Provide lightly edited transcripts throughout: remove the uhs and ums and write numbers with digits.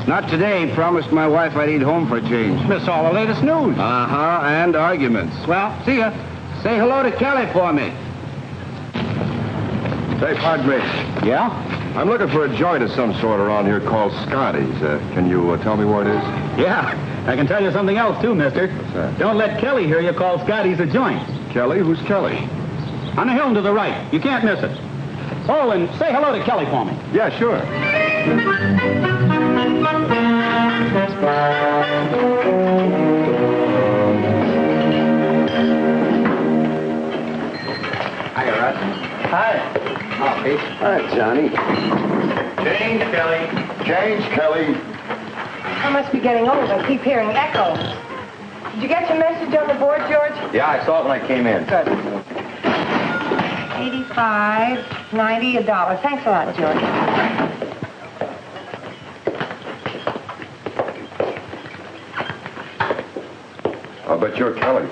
Not today. Promised my wife I'd eat home for a change. Miss all the latest news. Uh-huh, and arguments. Well, see ya. Say hello to Kelly for me. Say, Padre. Yeah? I'm looking for a joint of some sort around here called Scotty's. Can you tell me where it is? Yeah. I can tell you something else, too, mister. What's that? Don't let Kelly hear you call Scotty's a joint. Kelly? Who's Kelly? On the hill to the right. You can't miss it. Oh, and say hello to Kelly for me. Yeah, sure. Hi, Russ. Hi. Oh, Pete. Hi, Johnny. Change, Kelly. Change, Kelly. I must be getting old. I keep hearing echoes. Did you get your message on the board, George? Yeah, I saw it when I came in. Good. 85, 90, $1. Thanks a lot, George. I'll bet you're Kelly.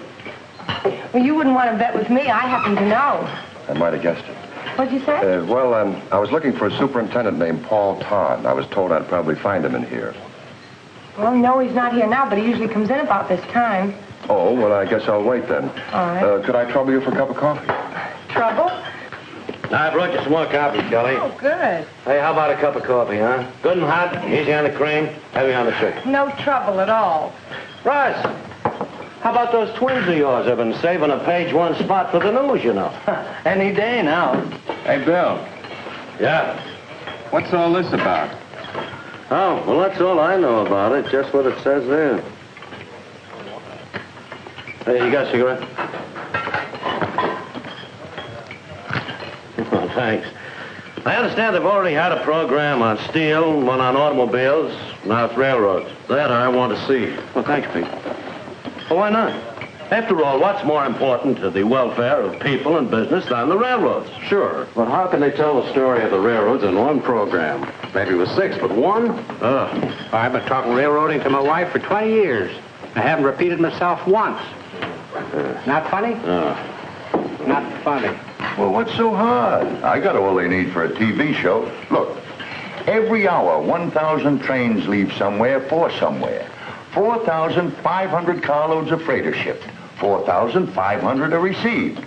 Well, you wouldn't want to bet with me. I happen to know. I might have guessed it. What'd you say? I was looking for a superintendent named Paul Todd. I was told I'd probably find him in here. Well, no, he's not here now, but he usually comes in about this time. Oh, well, I guess I'll wait then. All right. Could I trouble you for a cup of coffee? Trouble? I brought you some more coffee, Kelly. Oh, good. Hey, how about a cup of coffee, huh? Good and hot, easy on the cream, heavy on the sugar. No trouble at all. Russ, how about those twins of yours? I've been saving a page one spot for the news, you know. Any day now. Hey, Bill. Yeah. What's all this about? Oh, well, that's all I know about it, just what it says there. Hey, you got a cigarette? Oh, thanks. I understand they've already had a program on steel, one on automobiles, now it's railroads. That I want to see. Well, thanks, Pete. Well, why not? After all, what's more important to the welfare of people and business than the railroads? Sure, but how can they tell the story of the railroads in one program? Maybe it was 6, but one? I've been talking railroading to my wife for 20 years. I haven't repeated myself once. Not funny? Not funny. Well, what's so hard? I got all they need for a TV show. Look, every hour, 1,000 trains leave somewhere for somewhere. 4,500 carloads of freight are shipped. 4,500 are received.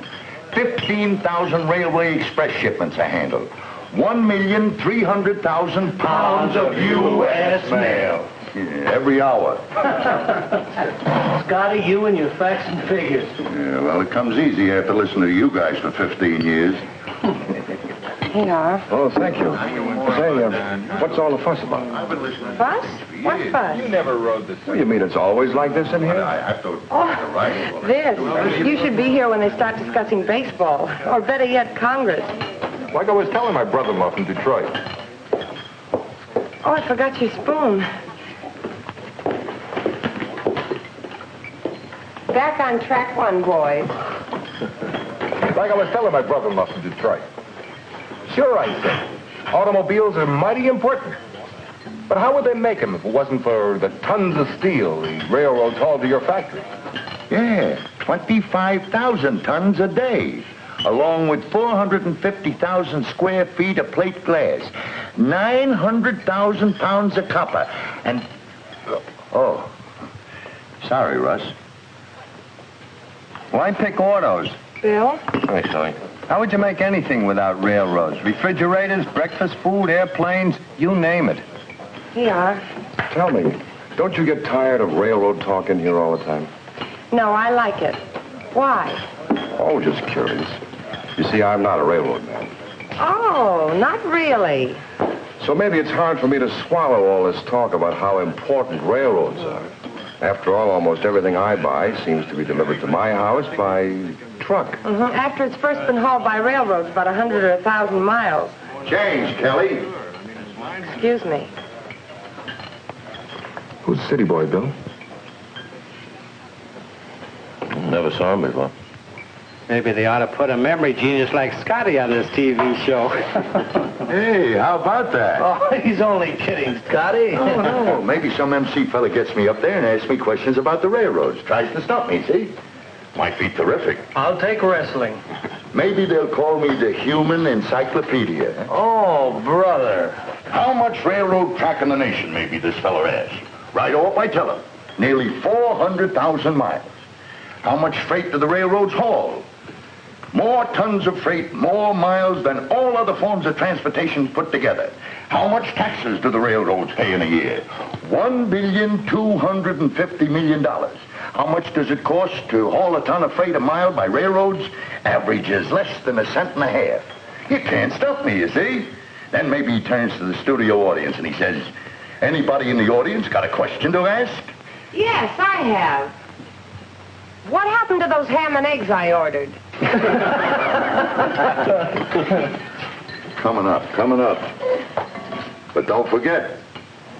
15,000 railway express shipments are handled. 1,300,000 pounds of U.S. mail. Yeah, every hour. Scotty, you and your facts and figures. Yeah, well, it comes easy after listening to you guys for 15 years. Here you are. Oh, thank you. Say, what's all the fuss about? Fuss? What fuss? never rode this. What do you mean it's always like this in here? This. You should be here when they start discussing baseball. Or better yet, Congress. Like I was telling my brother-in-law from Detroit. Oh, I forgot your spoon. Back on track one, boys. Like I was telling my brother-in-law from Detroit. Sure, I said. Automobiles are mighty important. But how would they make them if it wasn't for the tons of steel the railroads hauled to your factory? Yeah, 25,000 tons a day, along with 450,000 square feet of plate glass, 900,000 pounds of copper, and... Oh, sorry, Russ. Why pick autos? Bill? Hey, Sonny. How would you make anything without railroads? Refrigerators, breakfast food, airplanes, you name it. Here you are. Tell me, don't you get tired of railroad talk in here all the time? No, I like it. Why? Oh, just curious. You see, I'm not a railroad man. Oh, not really. So maybe it's hard for me to swallow all this talk about how important railroads are. After all, almost everything I buy seems to be delivered to my house by truck. Mm-hmm. After it's first been hauled by railroads about 100 or 1,000 miles. Change, Kelly. Excuse me. Who's the city boy, Bill? Never saw him before. Maybe they ought to put a memory genius like Scotty on this TV show. Hey, how about that? Oh, he's only kidding, Scotty. Oh, no. Maybe some MC fella gets me up there and asks me questions about the railroads. Tries to stump me, see? Might be terrific. I'll take wrestling. Maybe they'll call me the human encyclopedia. Oh, brother. How much railroad track in the nation, maybe this fella has? Right off, I tell him. Nearly 400,000 miles. How much freight do the railroads haul? More tons of freight, more miles than all other forms of transportation put together. How much taxes do the railroads pay in a year? $1,250 million. How much does it cost to haul a ton of freight a mile by railroads? Averages less than a cent and a half. You can't stop me, you see? Then maybe he turns to the studio audience and he says, anybody in the audience got a question to ask? Yes, I have. What happened to those ham and eggs I ordered? Coming up. But don't forget,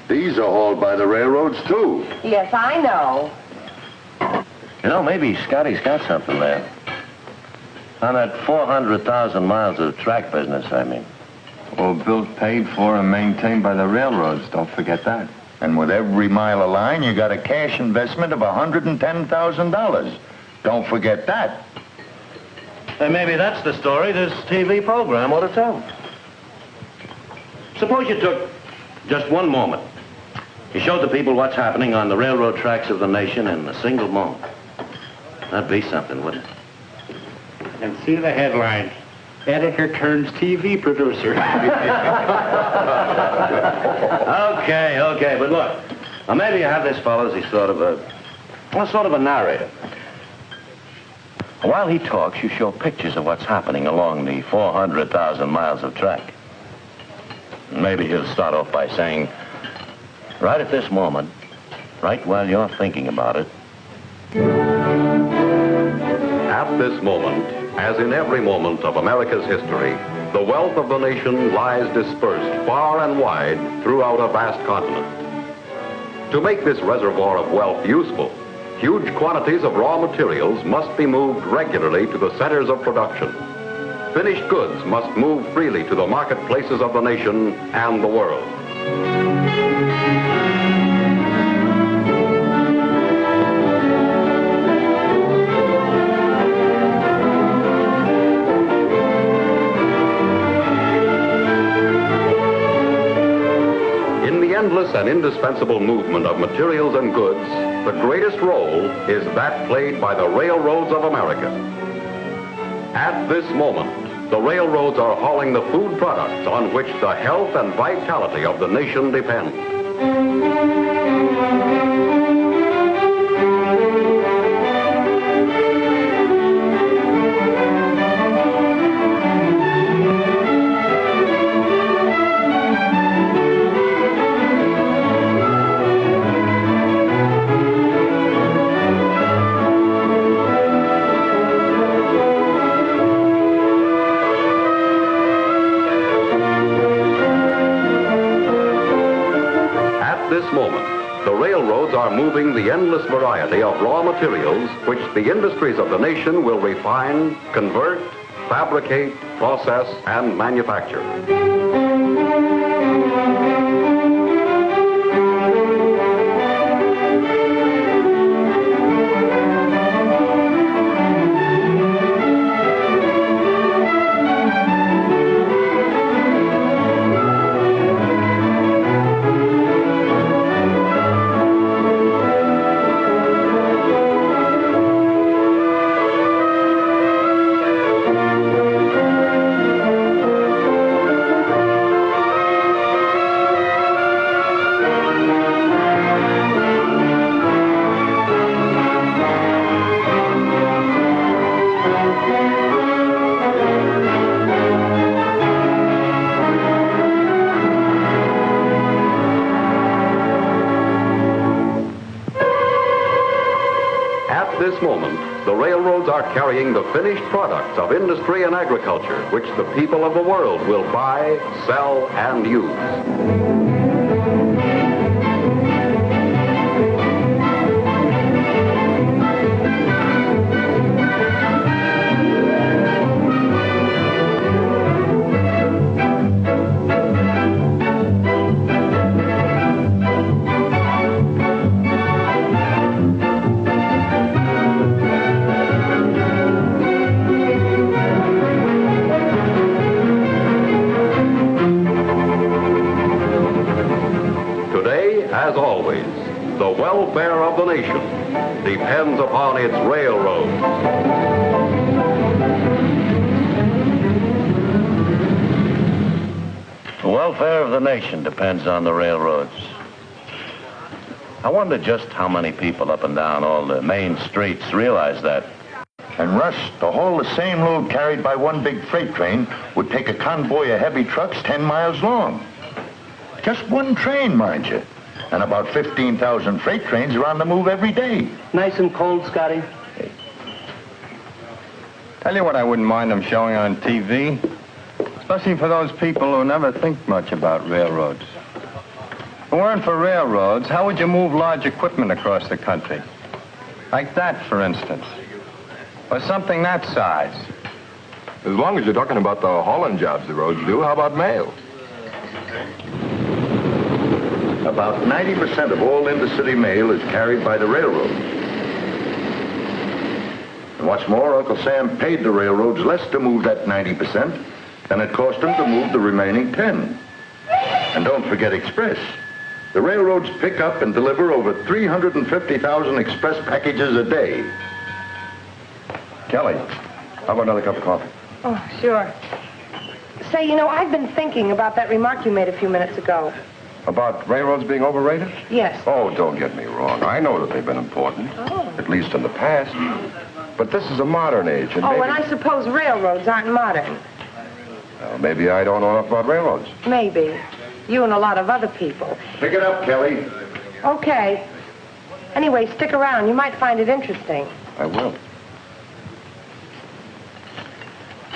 these are hauled by the railroads, too. Yes, I know. You know, maybe Scotty's got something there. On that 400,000 miles of track business, I mean. Well, built, paid for, and maintained by the railroads. Don't forget that. And with every mile of line, you got a cash investment of $110,000. Don't forget that. And maybe that's the story this TV program ought to tell. Suppose you took just one moment. You showed the people what's happening on the railroad tracks of the nation in a single moment. That'd be something, wouldn't it? And see the headlines. Editor turns TV producer. Okay, but look. Now maybe you have this fellow as he's sort of a narrator. While he talks, you show pictures of what's happening along the 400,000 miles of track. Maybe he'll start off by saying, right at this moment, right while you're thinking about it. At this moment, as in every moment of America's history, the wealth of the nation lies dispersed far and wide throughout a vast continent. To make this reservoir of wealth useful, huge quantities of raw materials must be moved regularly to the centers of production. Finished goods must move freely to the marketplaces of the nation and the world. In the endless and indispensable movement of materials and goods, the greatest role is that played by the railroads of America. At this moment, the railroads are hauling the food products on which the health and vitality of the nation depend. Are moving the endless variety of raw materials which the industries of the nation will refine, convert, fabricate, process, and manufacture. Carrying the finished products of industry and agriculture, which the people of the world will buy, sell, and use. welfare of the nation depends upon its railroads. The welfare of the nation depends on the railroads. I wonder just how many people up and down all the main streets realize that. And Russ, to haul the same load carried by one big freight train would take a convoy of heavy trucks 10 miles long. Just one train, mind you. And about 15,000 freight trains are on the move every day. Nice and cold, Scotty. Tell you what I wouldn't mind them showing on TV. Especially for those people who never think much about railroads. If it weren't for railroads, how would you move large equipment across the country? Like that, for instance. Or something that size. As long as you're talking about the hauling jobs the roads do, how about mail? About 90% of all intercity mail is carried by the railroads. And what's more, Uncle Sam paid the railroads less to move that 90% than it cost him to move the remaining 10. And don't forget Express. The railroads pick up and deliver over 350,000 express packages a day. Kelly, how about another cup of coffee? Oh, sure. Say, you know, I've been thinking about that remark you made a few minutes ago. About railroads being overrated? Yes. Oh, don't get me wrong. I know that they've been important, at least in the past. But this is a modern age, and and I suppose railroads aren't modern. Well, maybe I don't know enough about railroads. Maybe. You and a lot of other people. Pick it up, Kelly. Okay. Anyway, stick around. You might find it interesting. I will.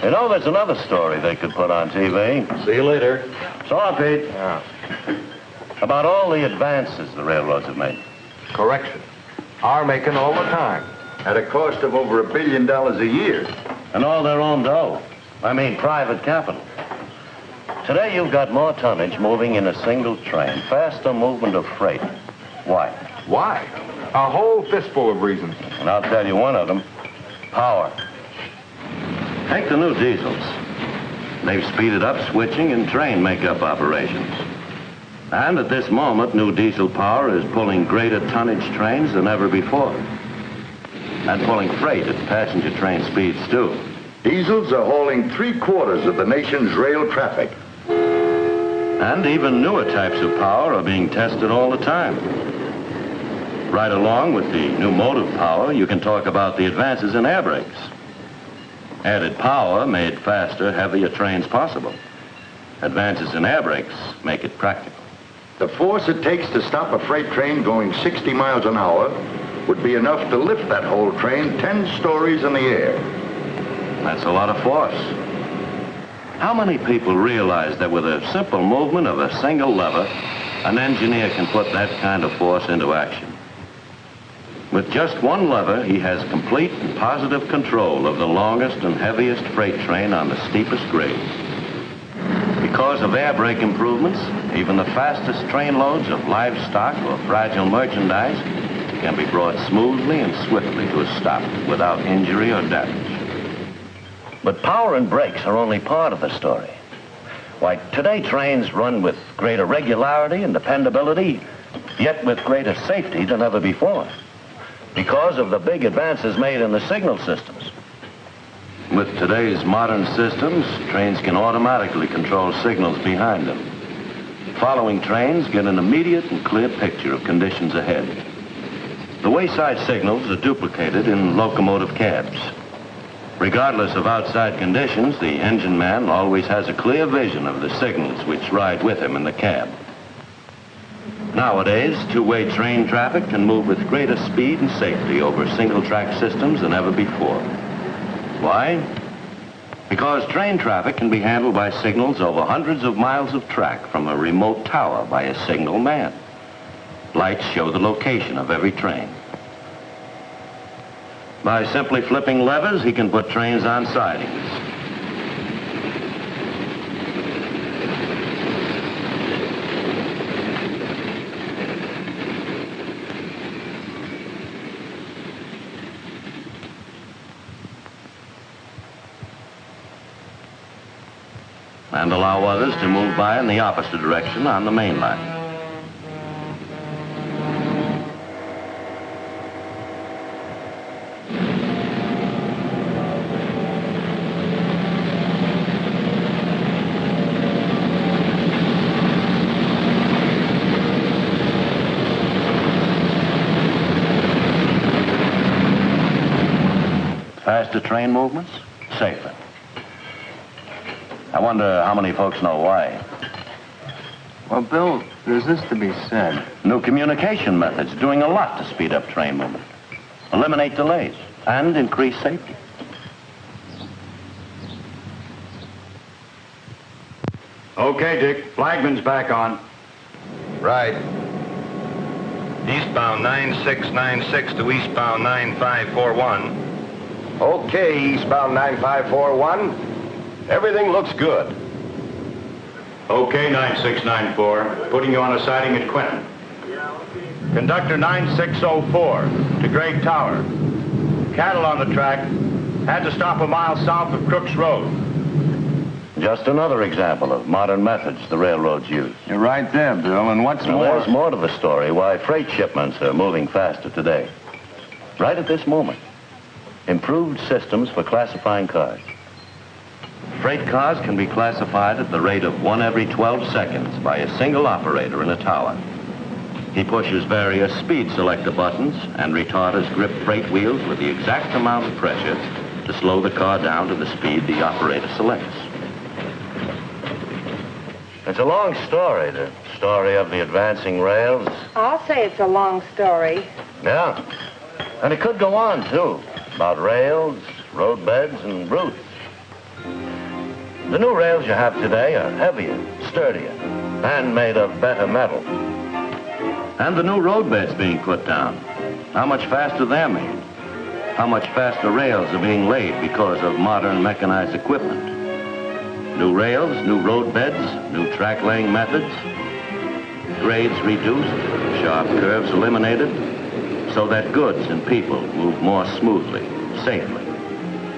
You know, there's another story they could put on TV. See you later. So long, Pete. Yeah. About all the advances the railroads have made. Correction. Are making all the time. At a cost of over $1 billion a year. And all their own dough. I mean, private capital. Today, you've got more tonnage moving in a single train, faster movement of freight. Why? Why? A whole fistful of reasons. And I'll tell you one of them. Power. Take the new diesels. They've speeded up switching and train makeup operations. And at this moment, new diesel power is pulling greater tonnage trains than ever before. And pulling freight at passenger train speeds, too. Diesels are hauling 3/4 of the nation's rail traffic. And even newer types of power are being tested all the time. Right along with the new motive power, you can talk about the advances in air brakes. Added power made faster, heavier trains possible. Advances in air brakes make it practical. The force it takes to stop a freight train going 60 miles an hour would be enough to lift that whole train 10 stories in the air. That's a lot of force. How many people realize that with a simple movement of a single lever, an engineer can put that kind of force into action? With just one lever, he has complete and positive control of the longest and heaviest freight train on the steepest grade. Because of air brake improvements, even the fastest train loads of livestock or fragile merchandise can be brought smoothly and swiftly to a stop without injury or damage. But power and brakes are only part of the story. Why, today trains run with greater regularity and dependability, yet with greater safety than ever before, because of the big advances made in the signal systems. With today's modern systems, trains can automatically control signals behind them. Following trains get an immediate and clear picture of conditions ahead. The wayside signals are duplicated in locomotive cabs. Regardless of outside conditions, the engine man always has a clear vision of the signals which ride with him in the cab. Nowadays, two-way train traffic can move with greater speed and safety over single-track systems than ever before. Why? Because train traffic can be handled by signals over hundreds of miles of track from a remote tower by a signal man. Lights show the location of every train. By simply flipping levers, he can put trains on sidings. And allow others to move by in the opposite direction on the main line. Faster train movements, safer. I wonder how many folks know why. Well, Bill, there's this to be said. New communication methods doing a lot to speed up train movement, eliminate delays, and increase safety. Okay, Dick. Flagman's back on. Right. Eastbound 9696 to eastbound 9541. Okay, eastbound 9541. Everything looks good. Okay, 9694. Putting you on a siding at Quentin. Conductor 9604 to Great Tower. Cattle on the track. Had to stop a mile south of Crooks Road. Just another example of modern methods the railroads use. You're right there, Bill, and what's Now, more... there's more to the story why freight shipments are moving faster today. Right at this moment, improved systems for classifying cars. Freight cars can be classified at the rate of 1 every 12 seconds by a single operator in a tower. He pushes various speed selector buttons, and retarders grip freight wheels with the exact amount of pressure to slow the car down to the speed the operator selects. It's a long story, the story of the advancing rails. I'll say it's a long story. Yeah. And it could go on, too, about rails, roadbeds, and routes. The new rails you have today are heavier, sturdier, and made of better metal. And the new roadbeds being put down, how much faster they're made. How much faster rails are being laid because of modern mechanized equipment. New rails, new roadbeds, new track laying methods, grades reduced, sharp curves eliminated, so that goods and people move more smoothly, safely,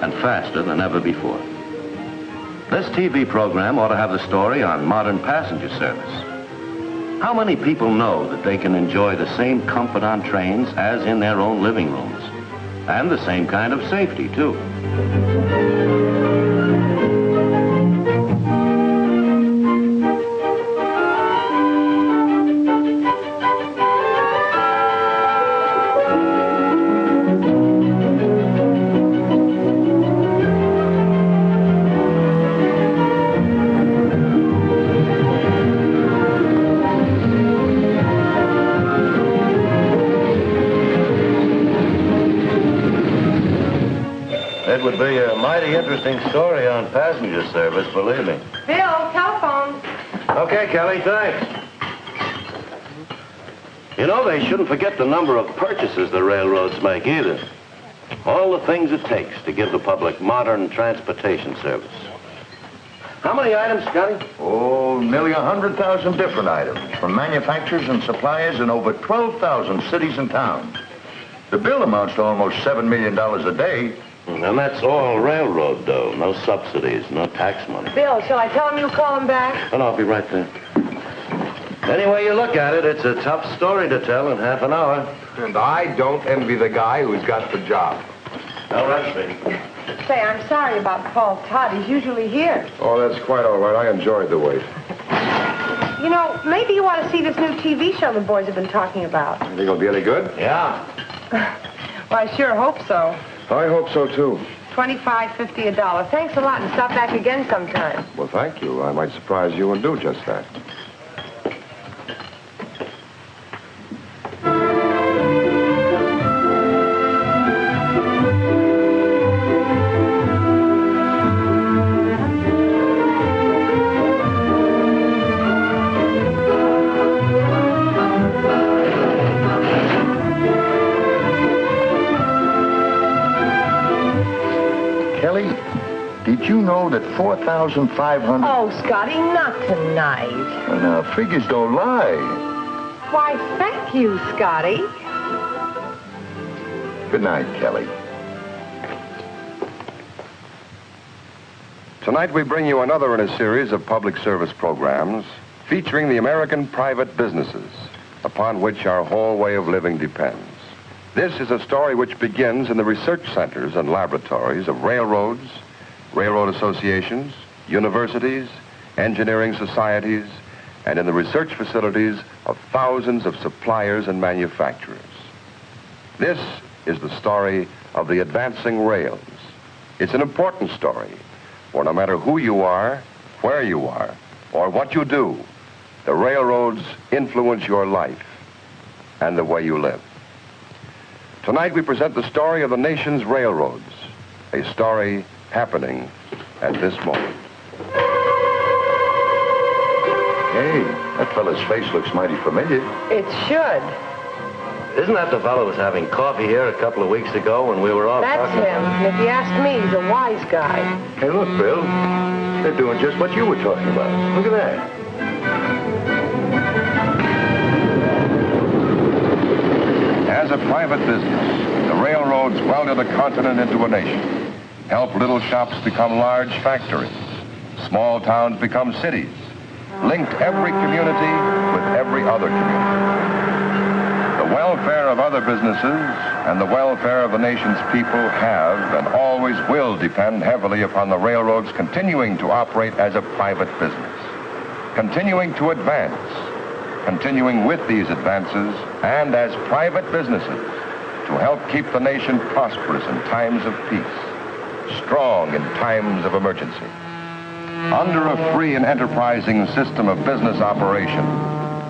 and faster than ever before. This TV program ought to have the story on modern passenger service. How many people know that they can enjoy the same comfort on trains as in their own living rooms? And the same kind of safety, too. It would be a mighty interesting story on passenger service, believe me. Bill, telephone. Okay, Kelly, thanks. You know, they shouldn't forget the number of purchases the railroads make either. All the things it takes to give the public modern transportation service. How many items, Scotty? Oh, nearly 100,000 different items from manufacturers and suppliers in over 12,000 cities and towns. The bill amounts to almost $7 million a day. And that's all railroad dough. No subsidies, no tax money. Bill, shall I tell him you call him back? And I'll be right there. Any way you look at it, it's a tough story to tell in half an hour. And I don't envy the guy who's got the job. Now, that's me. Say, I'm sorry about Paul Todd. He's usually here. Oh, that's quite all right. I enjoyed the wait. You know, maybe you want to see this new TV show the boys have been talking about. You think it'll be any good? Yeah. Well, I sure hope so. I hope so, too. $25, $50 a dollar. Thanks a lot, and stop back again sometime. Well, thank you. I might surprise you and do just that. Kelly, did you know that 4,500... Oh, Scotty, not tonight. Now, figures don't lie. Why, thank you, Scotty. Good night, Kelly. Tonight we bring you another in a series of public service programs featuring the American private businesses upon which our whole way of living depends. This is a story which begins in the research centers and laboratories of railroads, railroad associations, universities, engineering societies, and in the research facilities of thousands of suppliers and manufacturers. This is the story of the advancing rails, It's an important story, for no matter who you are, where you are, or what you do, the railroads influence your life and the way you live. Tonight we present the story of the nation's railroads, a story happening at this moment. Hey, that fella's face looks mighty familiar. It should. Isn't that the fellow who was having coffee here a couple of weeks ago when we were all That's talking? him. And if you ask me, he's a wise guy. Hey, look, Bill. They're doing just what you were talking about. Look at that. As a private business, the railroads welded a continent into a nation, helped little shops become large factories, small towns become cities, linked every community with every other community. The welfare of other businesses and the welfare of the nation's people have and always will depend heavily upon the railroads continuing to operate as a private business, continuing to advance, continuing with these advances and as private businesses to help keep the nation prosperous in times of peace, strong in times of emergency. Under a free and enterprising system of business operation,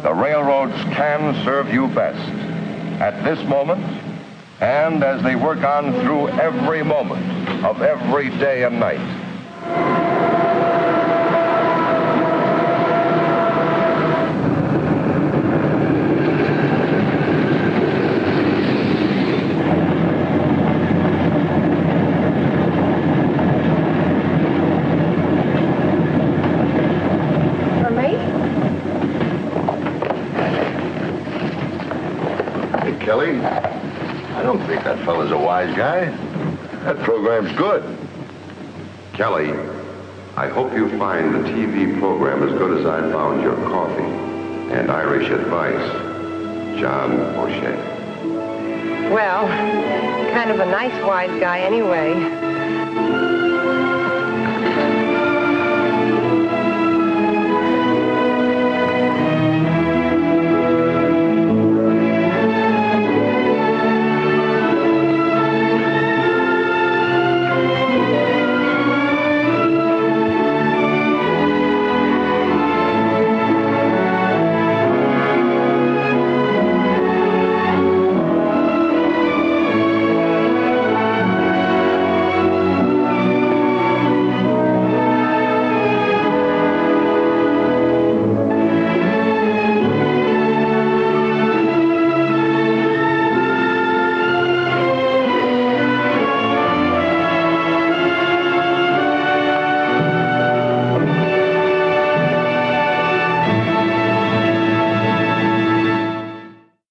the railroads can serve you best at this moment and as they work on through every moment of every day and night. Kelly, I don't think that fella's a wise guy. That program's good. Kelly, I hope you find the TV program as good as I found your coffee and Irish advice. John O'Shea. Well, kind of a nice wise guy anyway.